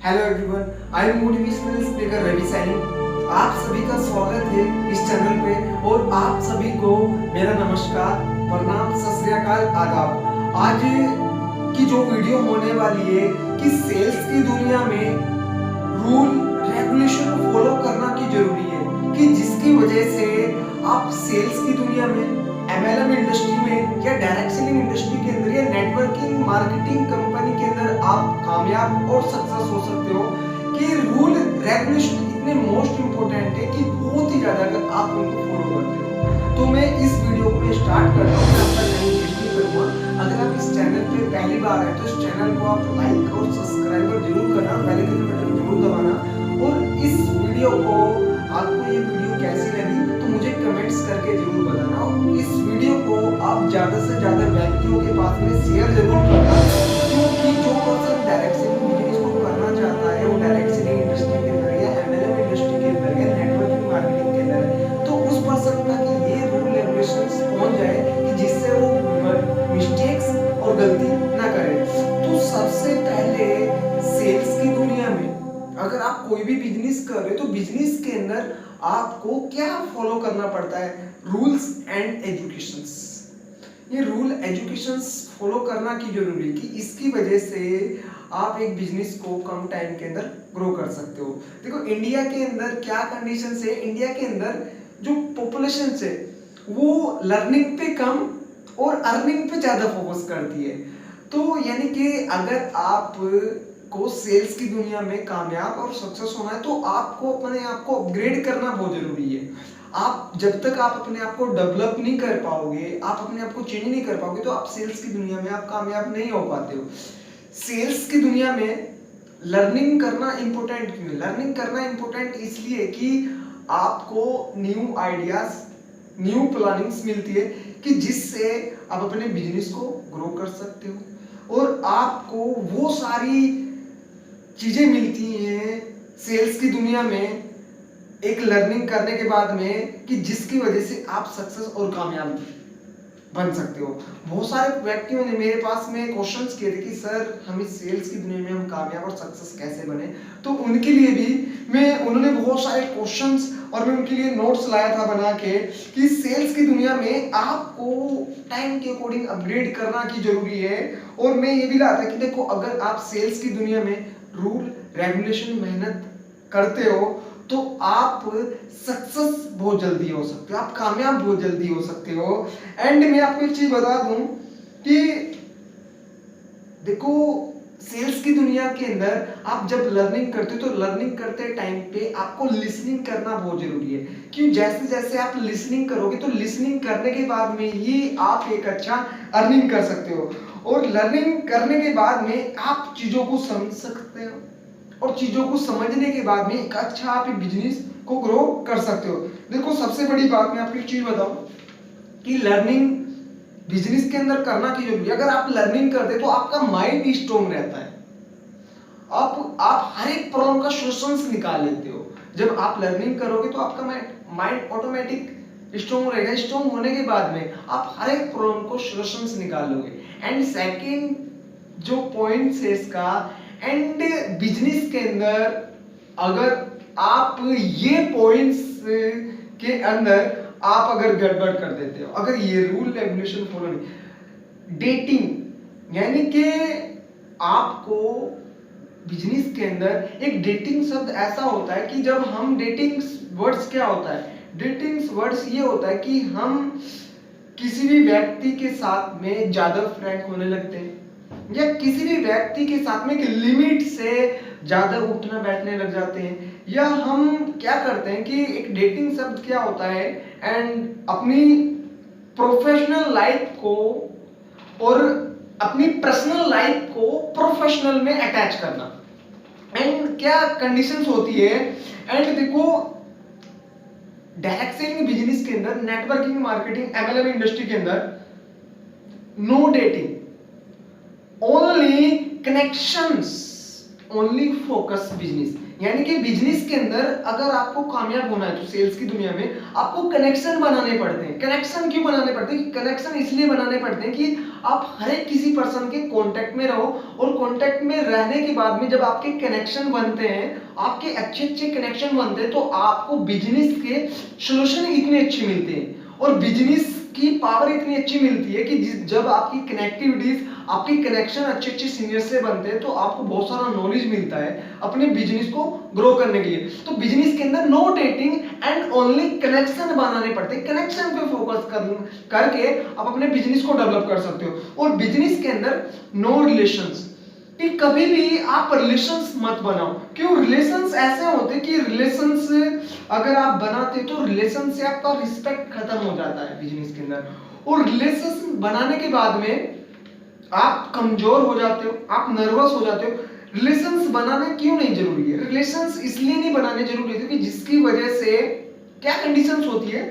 Hello everyone, I am motivational speaker Ravi Saini. आप सभी का स्वागत है इस चैनल पे और आप सभी को मेरा नमस्कार, प्रणाम, सत श्री अकाल, आदाब। आज की जो वीडियो होने वाली है कि सेल्स की दुनिया में रूल रेगुलेशन फॉलो करना की जरूरी है कि जिसकी वजह से आप सेल्स की दुनिया में, एमएलएम इंडस्ट्री में या डायरेक्ट सेलिंग इंडस्ट्री के अंदर या नेटवर्किंग मार्केटिंग कंपनी के अंदर आप कामयाब और सक्सेस हो सकते हो। कि रूल रेगुलेशन इतने मोस्ट इंपोर्टेंट है कि बहुत ही ज्यादा अगर आप उनको फॉलो करते हो तो मैं इस वीडियो को स्टार्ट करता हूँ। आपका टाइम वेस्ट नहीं करूंगा। अगर आप इस चैनल पे पहली बार आए तो इस चैनल को आप लाइक और सब्सक्राइब जरूर करना, बेल आइकन बटन जरूर दबाना और इस वीडियो को आपको ये वीडियो कैसी लगी तो मुझे कमेंट्स करके जरूर बताना और इस वीडियो को आप ज्यादा से ज्यादा व्यक्तियों के पास में शेयर जरूर करना, क्योंकि जो पर्सन डायरेक्ट सेलिंग बिजनेस को करना चाहता है वो डायरेक्ट सेलिंग इंडस्ट्री के अंदर या एमएलएम इंडस्ट्री के अंदर या नेटवर्किंग मार्केटिंग के अंदर तो उस पर्सन तक ये रूल रेगुलेशंस पहुंच जाए कि जिससे वो मिस्टेक्स और गलती ना करे। तो सबसे पहले सेल्स की दुनिया में अगर आप कोई भी बिजनेस कर रहे हो तो बिजनेस के अंदर आपको क्या फॉलो करना पड़ता है, रूल्स एंड एजुकेशंस। ये रूल एजुकेशंस फॉलो करना की जरूरी है कि इसकी वजह से आप एक बिजनेस को कम टाइम के अंदर ग्रो कर सकते हो। देखो इंडिया के अंदर क्या कंडीशन है, इंडिया के अंदर जो पॉपुलेशन है वो लर्निंग पे कम और अर्निंग पे ज्यादा फोकस करती है। तो यानी कि अगर आप को सेल्स की दुनिया में कामयाब और सक्सेस होना है तो आपको अपने आप को अपग्रेड करना बहुत जरूरी है। आप जब तक आप अपने आप को डेवलप नहीं कर पाओगे, आप अपने आप को चेंज नहीं कर पाओगे तो आप सेल्स की दुनिया में आप कामयाब नहीं हो पाते हो। सेल्स की दुनिया में लर्निंग करना इंपॉर्टेंट क्यों है? लर्निंग करना इंपॉर्टेंट इसलिए कि आपको न्यू आइडियाज, न्यू प्लानिंग्स मिलती है कि जिससे आप अपने बिजनेस को ग्रो कर सकते हो और आपको वो सारी चीजें मिलती हैं सेल्स की दुनिया में एक लर्निंग करने के बाद में कि जिसकी वजह से आप सक्सेस और कामयाब बन सकते हो। बहुत सारे व्यक्तियों ने मेरे पास में क्वेश्चंस किए थे कि सर हम इस सेल्स की दुनिया में हम कामयाब और सक्सेस कैसे बने, तो उनके लिए भी उन्होंने बहुत सारे क्वेश्चंस और मैं उनके लिए नोट्स लाया था बना के कि सेल्स की दुनिया में आपको टाइम के अकॉर्डिंग अपग्रेड करना की जरूरी है। और मैं ये भी लाया था कि देखो अगर आप सेल्स की दुनिया में रूल रेगुलेशन मेहनत करते हो तो आप सक्सेस बहुत जल्दी हो सकते हो, आप कामयाब बहुत जल्दी हो सकते हो। एंड मैं आपको एक चीज बता दूं कि देखो सेल्स की दुनिया के अंदर आप जब लर्निंग करते हो तो लर्निंग करते टाइम पे आपको लिसनिंग करना बहुत जरूरी है। क्यों? जैसे जैसे आप लिसनिंग करोगे तो लिसनिंग करने के बाद में ही आप एक अच्छा अर्निंग कर सकते हो और लर्निंग करने के बाद में आप चीजों को समझ सकते हो और चीजों को समझने के बाद में एक अच्छा आप बिजनेस को ग्रो कर सकते हो। देखो सबसे बड़ी बात मैं आपको एक चीज बताऊं कि लर्निंग बिजनेस के अंदर करना की जरूरी है। अगर आप लर्निंग करते तो आपका माइंड स्ट्रॉन्ग रहता है, आप हर एक प्रॉब्लम का सॉल्यूशंस निकाल लेते हो। जब आप लर्निंग करोगे तो आपका माइंड ऑटोमेटिक स्ट्रॉन्ग रहेगा। स्ट्रॉन्ग होने के बाद में आप हर एक प्रॉब्लम को सॉल्यूशंस निकाल लोगे। एंड सेकंड जो पॉइंट है इसका, एंड बिजनेस के अंदर अगर आप ये पॉइंट्स के अंदर आप अगर गड़बड़ कर देते हो, अगर ये रूल रेगुलेशन फॉलो नहीं, डेटिंग यानी कि आपको बिजनेस के अंदर एक डेटिंग शब्द ऐसा होता है कि जब हम डेटिंग वर्ड्स क्या होता है, डेटिंग वर्ड्स ये होता है कि हम किसी भी व्यक्ति के साथ में ज्यादा फ्रैंक होने लगते हैं या किसी भी व्यक्ति के साथ में एक लिमिट से ज्यादा उठना बैठने लग जाते हैं, या हम क्या करते हैं कि एक डेटिंग शब्द क्या होता है एंड अपनी प्रोफेशनल लाइफ को और अपनी पर्सनल लाइफ को प्रोफेशनल में अटैच करना। एंड क्या कंडीशंस होती है, एंड देखो डायरेक्ट सेलिंग बिजनेस के अंदर, नेटवर्किंग मार्केटिंग एमएलएम इंडस्ट्री के अंदर no dating, only connections. Only focus business, यानी कि बिजनेस के अंदर अगर आपको कामयाब होना है तो सेल्स की दुनिया में आपको कनेक्शन बनाने पड़ते हैं। कनेक्शन क्यों बनाने पड़ते हैं? कनेक्शन इसलिए बनाने पड़ते हैं कि आप हर एक किसी पर्सन के कांटेक्ट में रहो, और कांटेक्ट में रहने के बाद में जब आपके कनेक्शन बनते हैं, आपके अच्छे अच्छे कनेक्शन बनते हैं, तो आपको बिजनेस के सोल्यूशन इतने अच्छे मिलते हैं और बिजनेस की पावर इतनी अच्छी मिलती है कि जब आपकी कनेक्टिविटीज, आपके कनेक्शन अच्छे अच्छे सीनियर से बनते हैं, तो आपको बहुत सारा नॉलेज मिलता है अपने बिजनेस को ग्रो करने के लिए। तो बिजनेस के अंदर no dating and only connection बनाने पड़ते हैं। कनेक्शन पे फोकस करके आप अपने बिजनेस को डेवलप कर सकते हो। और बिजनेस के अंदर नो रिलेशंस, कि कभी भी आप रिलेशंस मत बनाओ। क्यों? रिलेशंस ऐसे होते कि रिलेशंस अगर आप बनाते तो रिलेशन से आपका रिस्पेक्ट खत्म हो जाता है बिजनेस के अंदर, और रिलेशंस बनाने के बाद में आप कमजोर हो जाते हो, आप नर्वस हो जाते हो। रिलेशंस बनाना क्यों नहीं जरूरी है? रिलेशंस इसलिए नहीं बनाने जरूरी है कि जिसकी वजह से क्या कंडीशंस होती है,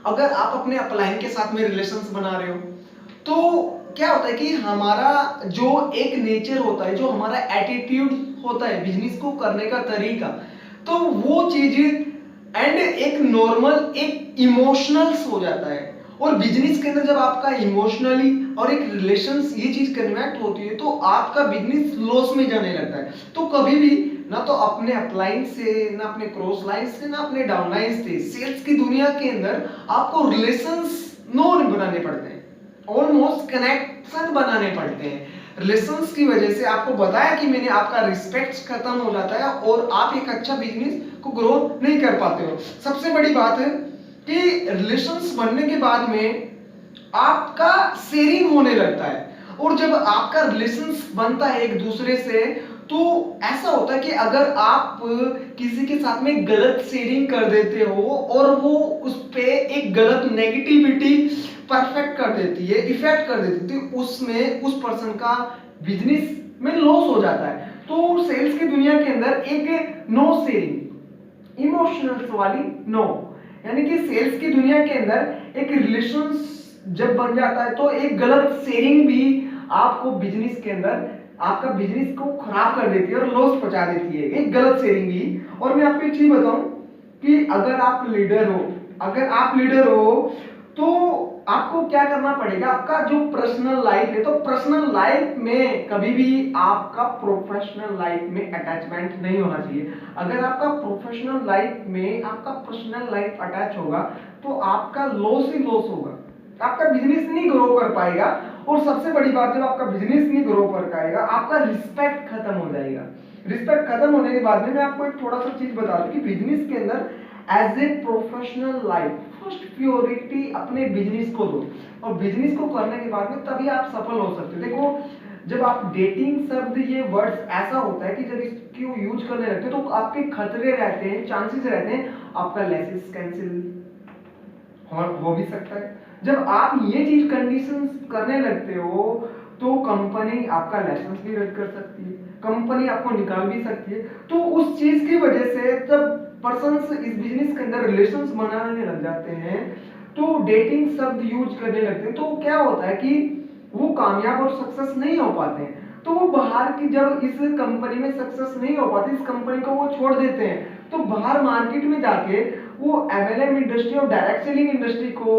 अगर आप अपने अपलाइन के साथ में रिलेशंस बना रहे हो तो क्या होता है कि हमारा जो एक नेचर होता है, जो हमारा एटीट्यूड होता है बिजनेस को करने का तरीका, तो वो चीज एंड एक नॉर्मल एक इमोशनल्स हो जाता है। और बिजनेस के अंदर जब आपका इमोशनली और एक रिलेशंस ये चीज कन्वर्ट होती है तो आपका बिजनेस लॉस में जाने लगता है। तो कभी भी ना तो अपने अपलाइन से, ना अपने क्रॉस लाइन से, ना अपने डाउन लाइन से, सेल्स की दुनिया के अंदर आपको रिलेशंस नो बनाने पड़ते हैं, ऑलमोस्ट कनेक्शन बनाने पड़ते हैं। रिलेशंस की वजह से आपको बताया कि मैंने, आपका रिस्पेक्ट खत्म हो जाता है और आप एक अच्छा बिजनेस को ग्रो नहीं कर पाते हो। सबसे बड़ी बात है कि रिलेशंस बनने के बाद में आपका शेयरिंग होने लगता है, और जब आपका रिलेशंस बनता है एक दूसरे से तो ऐसा होता है कि अगर आप किसी के साथ में गलत शेयरिंग कर देते हो और वो उस पे एक गलत नेगेटिविटी परफेक्ट कर देती है, इफेक्ट कर देती है, तो उसमें उस पर्सन का बिजनेस में लॉस हो जाता है। तो सेल्स की दुनिया के अंदर एक नो शेयरिंग, इमोशनल्स वाली नो, यानी कि सेल्स की दुनिया के अंदर एक रिलेशन जब बन जाता है तो एक गलत शेयरिंग भी आपको बिजनेस के अंदर आपका बिजनेस को खराब कर देती है और लॉस पहुंचा देती है, एक गलत शेयरिंग भी। और मैं आपको एक चीज बताऊं कि अगर आप लीडर हो, अगर आप लीडर हो तो आपको क्या करना पड़ेगा, आपका जो पर्सनल लाइफ है, तो पर्सनल लाइफ में कभी भी आपका प्रोफेशनल लाइफ में अटैचमेंट नहीं होना चाहिए। अगर आपका प्रोफेशनल लाइफ में आपका पर्सनल लाइफ अटैच होगा तो आपका लॉस ही लॉस होगा, आपका बिजनेस नहीं ग्रो कर पाएगा। और सबसे बड़ी बात, जब आपका बिजनेस नहीं ग्रो कर पाएगा आपका रिस्पेक्ट खत्म हो जाएगा। रिस्पेक्ट खत्म होने के बाद में मैं आपको एक थोड़ा सा चीज बता दूं कि बिजनेस के अंदर as a professional life first purity अपने बिजनेस को दो, और बिजनेस को करने के बाद में तभी आप सफल हो सकते हो। देखो जब आप डेटिंग शब्द, ये वर्ड्स ऐसा होता है कि जब इसको यूज करने लगते हो तो आपके खतरे रहते हैं, चांसेस रहते हैं आपका लाइसेंस कैंसिल हो भी सकता है। जब आप ये चीज कंडीशंस करने लगते हो तो कंपनी आपका लाइसेंस भी रद्द कर सकती है, कंपनी आपको निकाल भी सकती है। तो उस चीज की वजह से जब पर्सन्स इस बिजनेस के अंदर रिलेशंस बनाने लग जाते हैं तो डेटिंग शब्द यूज करने लगते हैं, तो क्या होता है कि वो कामयाब और सक्सेस नहीं हो पाते हैं। तो वो बाहर की, जब इस कंपनी में सक्सेस नहीं हो पाती, इस कंपनी को वो छोड़ देते हैं, तो बाहर मार्केट में जाके वो एमएलएम इंडस्ट्री और डायरेक्ट सेलिंग इंडस्ट्री को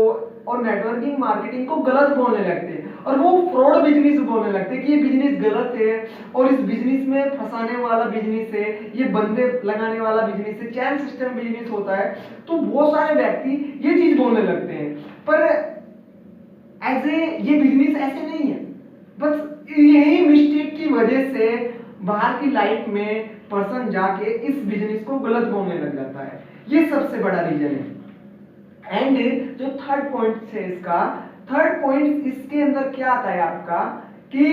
और नेटवर्किंग मार्केटिंग को गलत बोलने लगते हैं, और वो फ्रॉड बिजनेस बोलने लगते हैं कि ये बिजनेस गलत है और इस बिजनेस में फंसाने वाला बिजनेस है, ये बंदे लगाने वाला बिजनेस है, चैन सिस्टम बिजनेस होता है। तो बहुत सारे व्यक्ति ये चीज बोलने लगते हैं, पर ये बिजनेस ऐसे नहीं है। बस यही मिस्टेक की वजह से बाहर की लाइफ में पर्सन जाके इस बिजनेस को गलत बोलने लग जाता है, ये सबसे बड़ा रीजन है। एंड जो थर्ड पॉइंट है इसका, थर्ड पॉइंट इसके अंदर क्या आता है आपका कि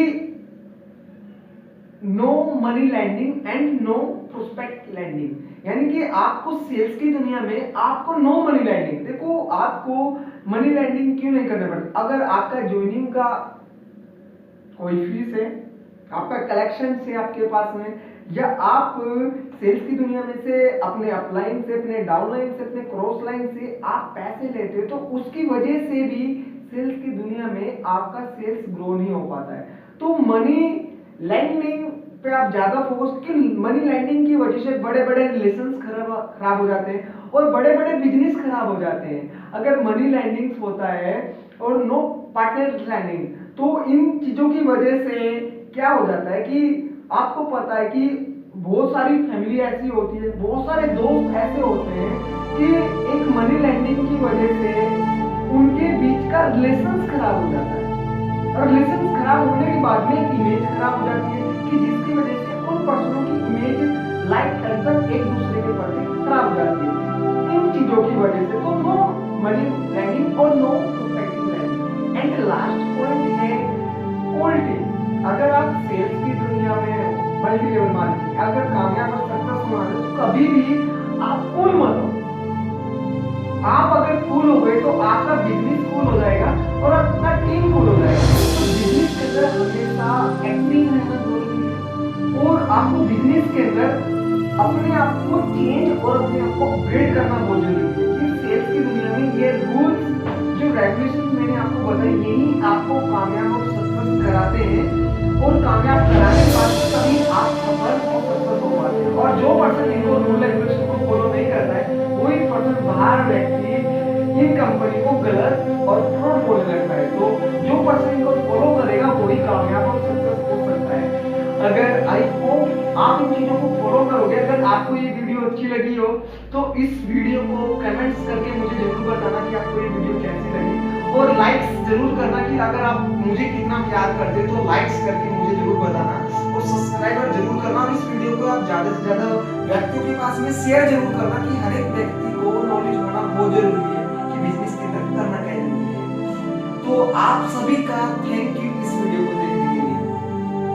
no money lending and no prospect lending, यानी कि आपको सेल्स की दुनिया में आपको नो मनी लैंडिंग, देखो आपको मनी लैंडिंग क्यों नहीं करना पड़ता। अगर आपका ज्वाइनिंग का कोई फीस है, आपका कलेक्शन से आपके पास में, या आप सेल्स की दुनिया में से अपने अपलाइन से, अपने डाउनलाइन से, अपने क्रॉस लाइन से आप पैसे लेते हो, तो उसकी वजह से भी सेल्स की दुनिया में आपका सेल्स ग्रो नहीं हो पाता है। तो मनी लैंडिंग पे आप ज्यादा फोकस, कि मनी लैंडिंग की वजह से बड़े बड़े रिलेशंस खराब हो जाते हैं और बड़े बड़े बिजनेस खराब हो जाते हैं। अगर मनी लैंडिंग होता है और नो पार्टनर लैंडिंग, तो इन चीजों की वजह से क्या हो जाता है कि आपको पता है कि बहुत सारी फैमिली ऐसी होती है, बहुत सारे दोस्त ऐसे होते हैं कि एक मनी लैंडिंग की वजह से उनके बीच का रिलेशंस खराब हो जाता है। और रिलेशन खराब होने के बाद में एक इमेज खराब हो जाती है कि जिसकी वजह से उन पर्सनों की इमेज लाइक एकदम एक दूसरे के प्रति खराब हो जाती है इन चीजों की वजह से। तो नो मनी लैंडिंग और no prospective lending. And last point है क्वालिटी। अगर आप सेल्स की दुनिया में मल्टी लेवल मार्केटिंग अगर कामयाब और सक्सेसफुल होना तो कभी भी आप कूल मत हो। आप अगर कूल हो गए तो आपका बिजनेस कूल हो जाएगा और आपका टीम कूल हो जाएगा। तो बिजनेस के अंदर हमेशा एक्टिव रहना जरूरी है और आपको बिजनेस के अंदर अपने आप को चेंज और अपने आप को अपग्रेड करना बहुत जरूरी है। कि सेल्स की दुनिया में ये रूल्स जो रेगुलेशन मैंने आपको बताई यही आपको कामयाब और सक्सेस कराते हैं और कामयाब कराने के बाद तभी आप सफल और सक्सेस हो पाते हैं। और जो पर्सन इनको रूल रेगुलेशन को फॉलो नहीं करता है वही पर्सन बाहर व्यक्ति इन कंपनी को गलत और फ्रॉड बोलने लगता है। तो जो पर्सन इनको फॉलो करेगा वही कामयाब और सक्सेस हो सकता है। अगर आई होप आप इन चीजों को फॉलो करोगे। अगर आपको ये वीडियो अच्छी लगी हो तो इस वीडियो को कमेंट्स करके मुझे जरूर बताना कि आपको ये वीडियो कैसी लगी और लाइक्स जरूर करना कि अगर आप मुझे कितना प्यार करते तो लाइक्स करके मुझे जरूर बताना और सब्सक्राइबर जरूर करना। और इस वीडियो को आप ज्यादा से ज्यादा व्यक्तियों के पास में शेयर जरूर करना कि हर एक व्यक्ति को नॉलेज होना बहुत जरूरी है कि बिजनेस के अंदर करना क्या जरूरी है। तो आप सभी का थैंक यू इस वीडियो को